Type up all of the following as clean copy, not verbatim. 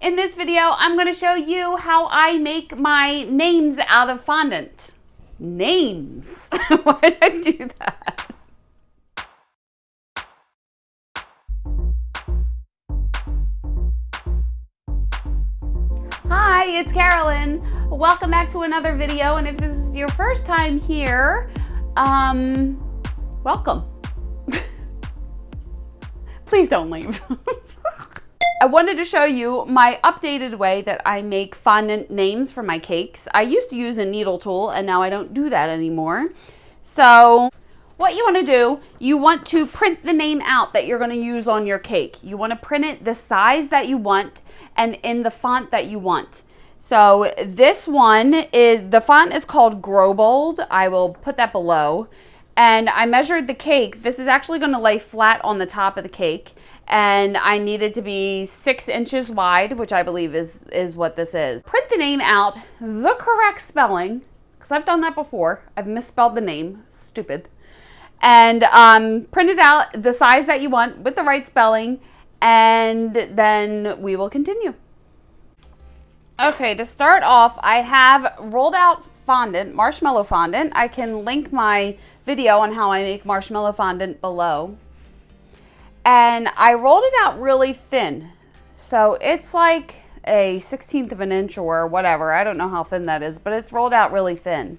In this video, I'm going to show you how I make my names out of fondant. Names? Why did I do that? Hi, it's Karolyn. Welcome back to another video, and if this is your first time here, welcome. Please don't leave. I wanted to show you my updated way that I make fondant names for my cakes. I used to use a needle tool and now I don't do that anymore. So what you want to do, you want to print the name out that you're going to use on your cake. You want to print it the size that you want and in the font that you want. So this one is, the font is called Grow Bold. I will put that below. And I measured the cake. This is actually going to lay flat on the top of the cake. And I need it to be 6 inches wide, which I believe is what this is. Print the name out, the correct spelling, because I've done that before. I've misspelled the name, stupid. And print it out the size that you want with the right spelling, and then we will continue. Okay, to start off, I have rolled out fondant, marshmallow fondant. I can link my video on how I make marshmallow fondant below. And I rolled it out really thin. So it's like a 1/16 of an inch or whatever. I don't know how thin that is, but it's rolled out really thin.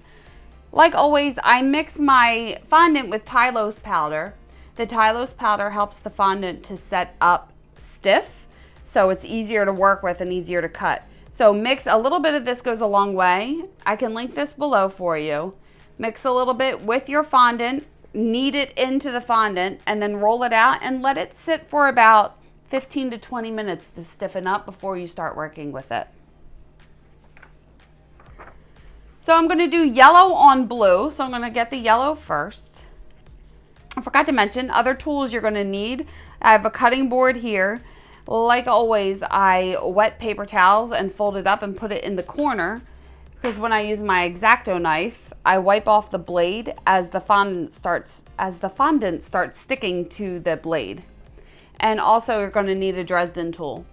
Like always, I mix my fondant with tylose powder. The tylose powder helps the fondant to set up stiff, so it's easier to work with and easier to cut. So mix a little bit of this, goes a long way. I can link this below for you. Mix a little bit with your fondant. Knead it into the fondant and then roll it out and let it sit for about 15 to 20 minutes to stiffen up before you start working with it. So I'm going to do yellow on blue. So I'm going to get the yellow first. I forgot to mention other tools you're going to need. I have a cutting board here. Like always, I wet paper towels and fold it up and put it in the corner, because when I use my X-Acto knife, I wipe off the blade as the fondant starts sticking to the blade. And also you're going to need a Dresden tool.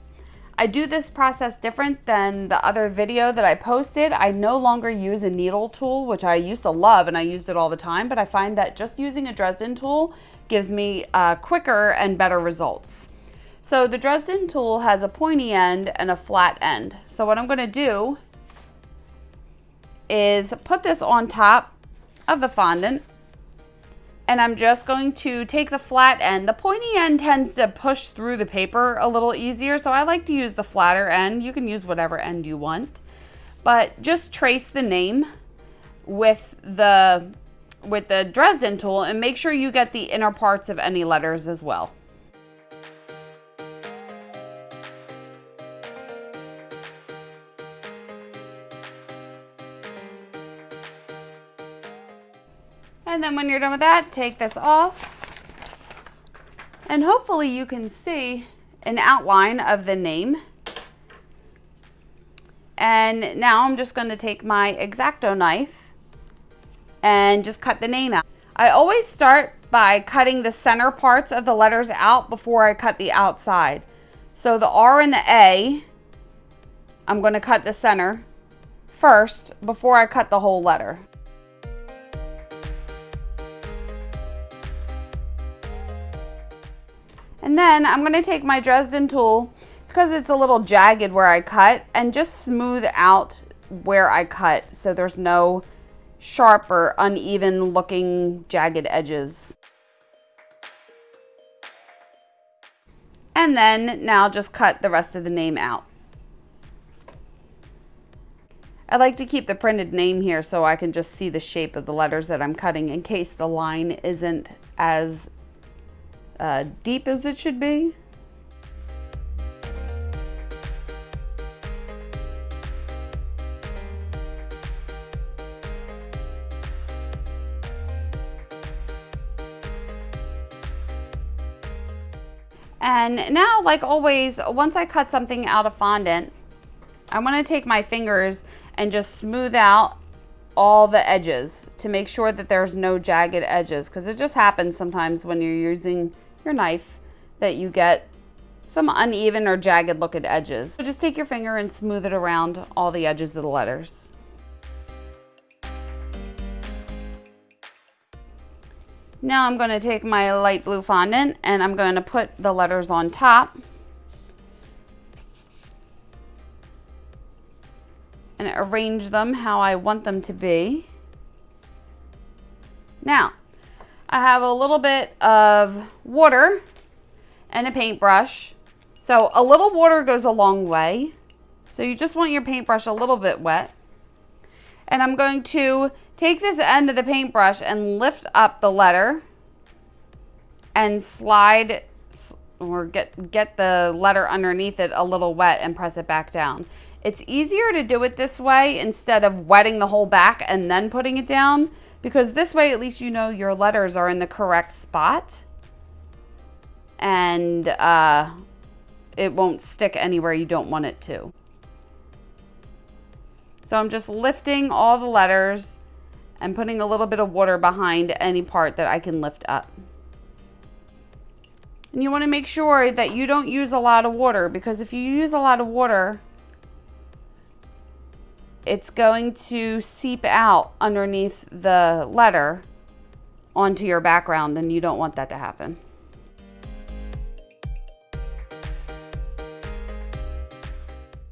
I do this process different than the other video that I posted. I no longer use a needle tool, which I used to love and I used it all the time, but I find that just using a Dresden tool gives me quicker and better results. So the Dresden tool has a pointy end and a flat end. So what I'm going to do is put this on top of the fondant, and I'm just going to take the flat end. The pointy end tends to push through the paper a little easier, so I like to use the flatter end. You can use whatever end you want, but just trace the name with the Dresden tool and make sure you get the inner parts of any letters as well. And then when you're done with that, take this off. And hopefully you can see an outline of the name. And now I'm just going to take my X-Acto knife and just cut the name out. I always start by cutting the center parts of the letters out before I cut the outside. So the R and the A, I'm going to cut the center first before I cut the whole letter. And then I'm going to take my Dresden tool, because it's a little jagged where I cut, and just smooth out where I cut so there's no sharp or uneven looking jagged edges. And then now just cut the rest of the name out. I like to keep the printed name here so I can just see the shape of the letters that I'm cutting in case the line isn't as deep as it should be. And now, like always, once I cut something out of fondant, I want to take my fingers and just smooth out all the edges to make sure that there's no jagged edges, because it just happens sometimes when you're using your knife that you get some uneven or jagged looking edges. So just take your finger and smooth it around all the edges of the letters. Now I'm going to take my light blue fondant and I'm going to put the letters on top. And arrange them how I want them to be. Now, I have a little bit of water and a paintbrush. So a little water goes a long way. So you just want your paintbrush a little bit wet. And I'm going to take this end of the paintbrush and lift up the letter and slide or get the letter underneath it a little wet and press it back down. It's easier to do it this way instead of wetting the whole back and then putting it down, because this way at least you know your letters are in the correct spot and it won't stick anywhere you don't want it to. So I'm just lifting all the letters and putting a little bit of water behind any part that I can lift up. And you want to make sure that you don't use a lot of water, because if you use a lot of water, it's going to seep out underneath the letter onto your background, and you don't want that to happen.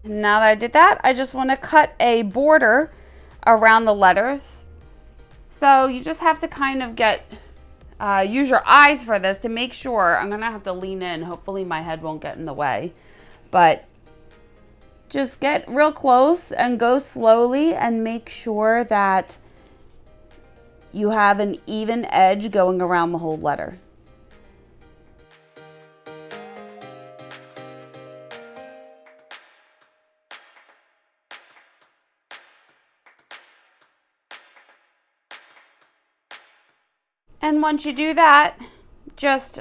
Now that I did that, I just want to cut a border around the letters. So you just have to kind of use your eyes for this to make sure. I'm going to have to lean in. Hopefully my head won't get in the way. But just get real close and go slowly and make sure that you have an even edge going around the whole letter. And once you do that, just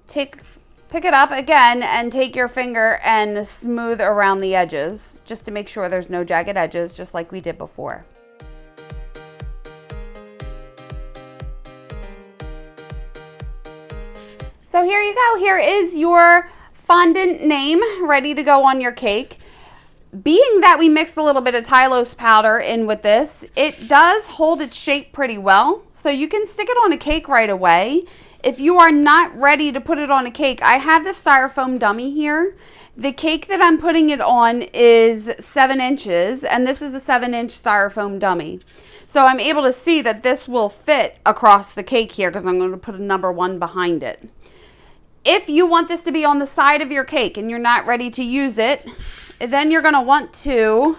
pick it up again and take your finger and smooth around the edges just to make sure there's no jagged edges, just like we did before. So here you go. Here is your fondant name ready to go on your cake. Being that we mixed a little bit of tylose powder in with this, it does hold its shape pretty well. So you can stick it on a cake right away. If you are not ready to put it on a cake, I have the styrofoam dummy here. The cake that I'm putting it on is 7 inches, and this is a 7-inch styrofoam dummy. So I'm able to see that this will fit across the cake here because I'm going to put a number 1 behind it. If you want this to be on the side of your cake and you're not ready to use it, then you're going to want to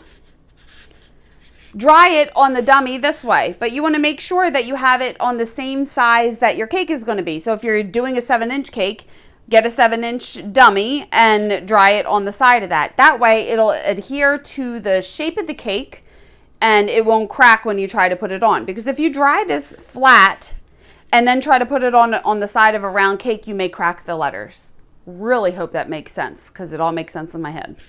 dry it on the dummy this way, but you want to make sure that you have it on the same size that your cake is going to be. So if you're doing a 7-inch cake, get a 7-inch dummy and dry it on the side of that. That way it'll adhere to the shape of the cake and it won't crack when you try to put it on. Because if you dry this flat and then try to put it on the side of a round cake, you may crack the letters. Really hope that makes sense, because it all makes sense in my head.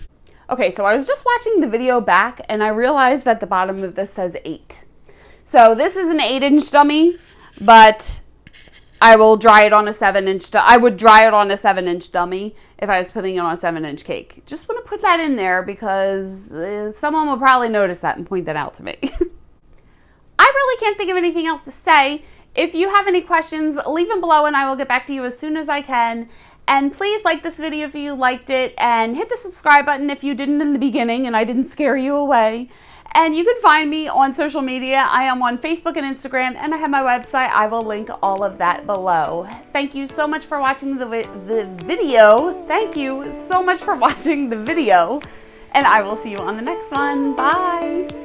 Okay, so I was just watching the video back and I realized that the bottom of this says 8. So this is an 8-inch dummy, but I will dry it on a 7-inch. I would dry it on a 7-inch dummy if I was putting it on a 7-inch cake. Just want to put that in there because someone will probably notice that and point that out to me. I really can't think of anything else to say. If you have any questions, leave them below and I will get back to you as soon as I can. And please like this video if you liked it, and hit the subscribe button if you didn't in the beginning and I didn't scare you away. And you can find me on social media. I am on Facebook and Instagram, and I have my website. I will link all of that below. Thank you so much for watching the video. Thank you so much for watching the video, and I will see you on the next one. Bye.